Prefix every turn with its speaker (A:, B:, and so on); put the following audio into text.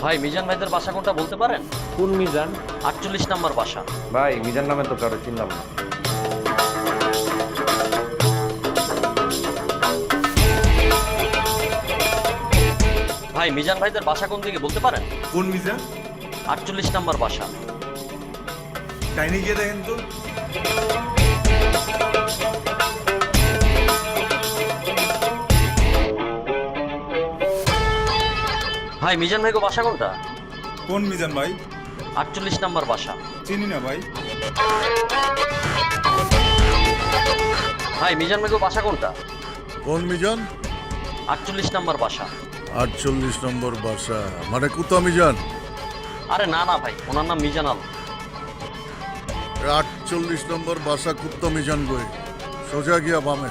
A: ভাই মিজান ভাইদের বাসা কোনটা বলতে পারেন?
B: কোন মিজান?
A: 48 নম্বর বাসা।
C: ভাই মিজান নামে তো কারো চিনলাম না।
A: ভাই মিজান ভাইদের বাসা কোন দিকে বলতে পারেন?
D: কোন মিজান?
A: 48 নম্বর বাসা।
D: কাহিনী গিয়ে দেখেন তো।
A: ভাই মিজান ভাই গো বাসা কোনটা?
D: কোন মিজান ভাই?
A: 48 নম্বর বাসা।
D: চিনি না ভাই।
A: ভাই মিজান ভাই গো বাসা কোনটা?
E: কোন মিজান?
A: 48 নম্বর বাসা।
E: 48 নম্বর বাসা মানে কুতা মিজান?
A: আরে না না ভাই, ওনার নাম মিজান আলম।
E: 48 নম্বর বাসা কুত্তা মিজান গই সোজা গিয়া বামে।